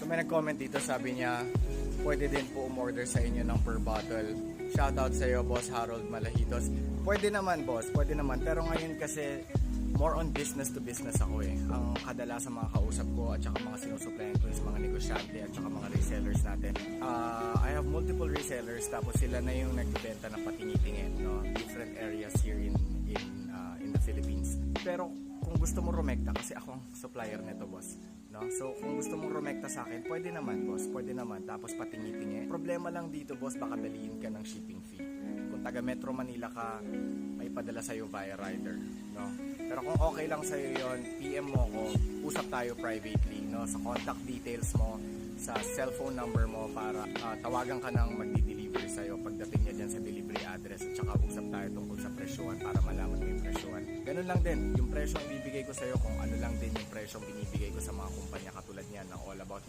So may nag-comment dito, sabi niya, pwede din po umorder sa inyo ng per bottle. Shoutout sa iyo, Boss Harold Malahitos. Pwede naman, boss, pwede naman. Pero ngayon kasi, more on business to business ako eh. Ang kadalasan mga kausap ko at saka mga sinusuplayan ko is mga negosyante at saka mga resellers natin. I have multiple resellers, tapos sila na yung nagbebenta ng patingi-tingi, no? Different areas here in the Philippines. Pero kung gusto mo rumekta, kasi ako ang supplier nito, boss, no? So kung gusto mong rumekta sa akin, pwede naman, boss, pwede naman. Tapos patingi-tingi. Problema lang dito, boss, baka daliin ka ng shipping fee. Kung taga Metro Manila ka, may padala sa'yo via rider, no? Pero kung okay lang sa'yo yon, PM mo ko, usap tayo privately, no? Sa contact details mo, sa cellphone number mo para tawagan ka ng magdi-deliver sa'yo pagdating niya dyan sa delivery address, at saka usap tayo tungkol sa presyohan para malaman mo yung presyohan. Ganun lang din, yung presyo ang bibigay ko sa'yo, kung ano lang din yung presyo ang binibigay ko sa mga kumpanya katulad niyan ng All About